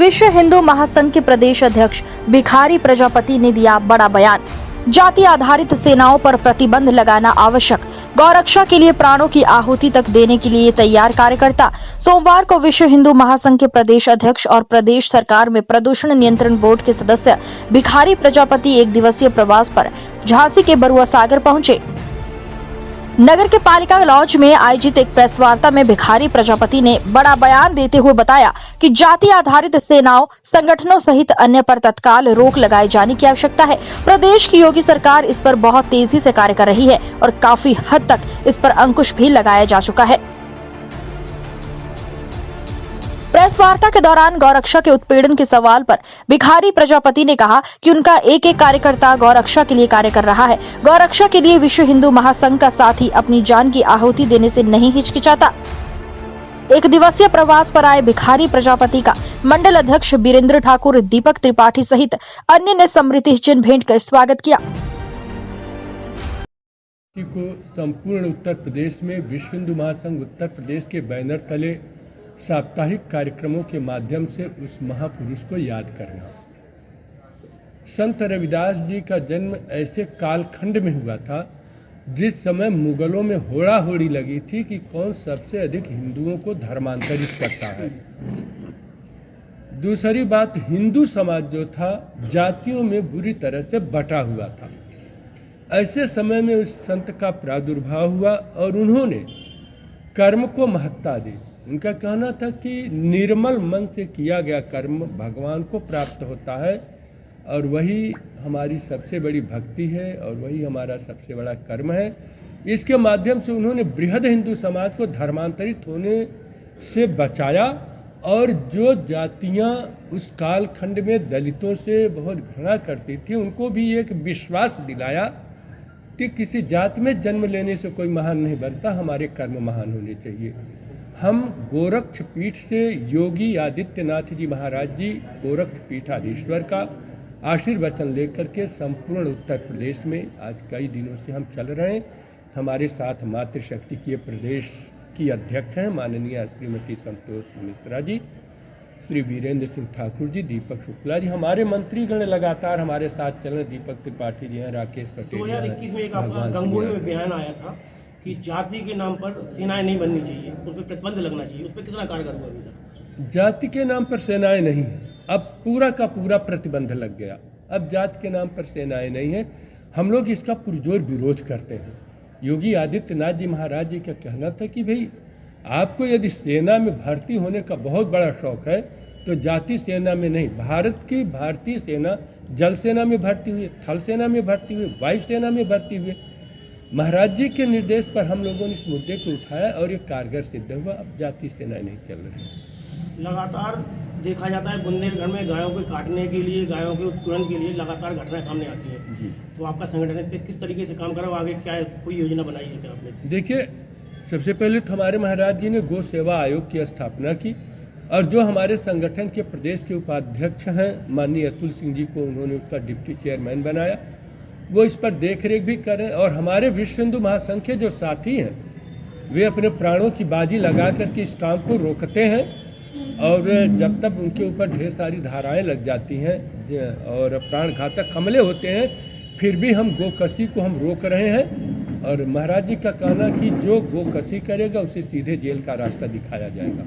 विश्व हिंदू महासंघ के प्रदेश अध्यक्ष भिखारी प्रजापति ने दिया बड़ा बयान। जाति आधारित सेनाओं पर प्रतिबंध लगाना आवश्यक, गौरक्षा के लिए प्राणों की आहुति तक देने के लिए तैयार कार्यकर्ता। सोमवार को विश्व हिंदू महासंघ के प्रदेश अध्यक्ष और प्रदेश सरकार में प्रदूषण नियंत्रण बोर्ड के सदस्य भिखारी प्रजापति एक दिवसीय प्रवास पर झांसी के बरुआ सागर पहुंचे। नगर के पालिका लॉज में आयोजित एक प्रेस वार्ता में भिखारी प्रजापति ने बड़ा बयान देते हुए बताया कि जाति आधारित सेनाओं संगठनों सहित अन्य पर तत्काल रोक लगाए जाने की आवश्यकता है। प्रदेश की योगी सरकार इस पर बहुत तेजी से कार्य कर रही है और काफी हद तक इस पर अंकुश भी लगाया जा चुका है। प्रेस वार्ता के दौरान गौरक्षा के उत्पीड़न के सवाल पर भिखारी प्रजापति ने कहा कि उनका एक एक कार्यकर्ता गौरक्षा के लिए कार्य कर रहा है। गौरक्षा के लिए विश्व हिंदू महासंघ का साथी अपनी जान की आहुति देने से नहीं हिचकिचाता। एक दिवसीय प्रवास पर आए भिखारी प्रजापति का मंडल अध्यक्ष वीरेंद्र ठाकुर, दीपक त्रिपाठी सहित अन्य ने स्मृति चिन्ह भेंट कर स्वागत किया। को संपूर्ण उत्तर प्रदेश में विश्व हिंदू महासंघ उत्तर प्रदेश के बैनर तले साप्ताहिक कार्यक्रमों के माध्यम से उस महापुरुष को याद करना। संत रविदास जी का जन्म ऐसे कालखंड में हुआ था जिस समय मुगलों में होड़ा होड़ी लगी थी कि कौन सबसे अधिक हिंदुओं को धर्मांतरित करता है। दूसरी बात, हिंदू समाज जो था जातियों में बुरी तरह से बटा हुआ था। ऐसे समय में उस संत का प्रादुर्भाव हुआ और उन्होंने कर्म को महत्ता दी। उनका कहना था कि निर्मल मन से किया गया कर्म भगवान को प्राप्त होता है और वही हमारी सबसे बड़ी भक्ति है और वही हमारा सबसे बड़ा कर्म है। इसके माध्यम से उन्होंने बृहद हिंदू समाज को धर्मांतरित होने से बचाया और जो जातियां उस कालखंड में दलितों से बहुत घृणा करती थी उनको भी एक विश्वास दिलाया कि किसी जाति में जन्म लेने से कोई महान नहीं बनता, हमारे कर्म महान होने चाहिए। हम गोरक्ष पीठ से योगी आदित्यनाथ जी महाराज जी गोरक्ष पीठाधीश्वर का आशीर्वचन लेकर के संपूर्ण उत्तर प्रदेश में आज कई दिनों से हम चल रहे हैं। हमारे साथ मातृशक्ति के प्रदेश की अध्यक्ष हैं माननीय श्रीमती संतोष मिश्रा जी, श्री वीरेंद्र सिंह ठाकुर जी, दीपक शुक्ला जी, हमारे मंत्रीगण लगातार हमारे साथ चल रहे, दीपक त्रिपाठी जी हैं, राकेश पटेल। 2021 में एक आपका गंगोई में बयान आया था कि जाति के नाम पर सेनाएं नहीं बननी चाहिए, उस पर प्रतिबंध लगना चाहिए, उस पर कितना कारगर हुआ अभी तक? जाति के नाम पर सेनाएं नहीं है, अब पूरा का पूरा प्रतिबंध लग गया। अब जाति के नाम पर सेनाएं नहीं है। हम लोग इसका पुरजोर विरोध करते हैं। योगी आदित्यनाथ जी महाराज जी का कहना था कि भाई आपको यदि सेना में भर्ती होने का बहुत बड़ा शौक है तो जाति सेना में नहीं, भारत की भारतीय सेना जल सेना में भर्ती हुई, थल सेना में भर्ती हुई, वायु सेना में भर्ती हुई। महाराज जी के निर्देश पर हम लोगों ने इस मुद्दे को उठाया और ये कारगर सिद्ध हुआ। अब जाति सेनाएं नहीं चल रही। लगातार देखा जाता है बुंदेलखंड में गायों को काटने के लिए, गायों के उत्पीड़न के लिए लगातार घटनाएं सामने आती है जी। तो आपका संगठन इस पर किस तरीके से काम कर रहा है, आगे क्या कोई योजना बनाई है क्या आपने? देखिए, सबसे पहले तो हमारे महाराज जी ने गौ सेवा आयोग की स्थापना की और जो हमारे संगठन के प्रदेश के उपाध्यक्ष हैं माननीय अतुल सिंह जी को उन्होंने उसका डिप्टी चेयरमैन बनाया। वो इस पर देख रेख भी कर रहे हैं और हमारे विश्व हिंदू महासंघ के जो साथी हैं वे अपने प्राणों की बाजी लगा करके इस काम को रोकते हैं और जब तक उनके ऊपर ढेर सारी धाराएं लग जाती हैं और प्राण घातक हमले होते हैं फिर भी हम गोकशी को हम रोक रहे हैं। और महाराज जी का कहना कि जो गोकशी करेगा उसे सीधे जेल का रास्ता दिखाया जाएगा।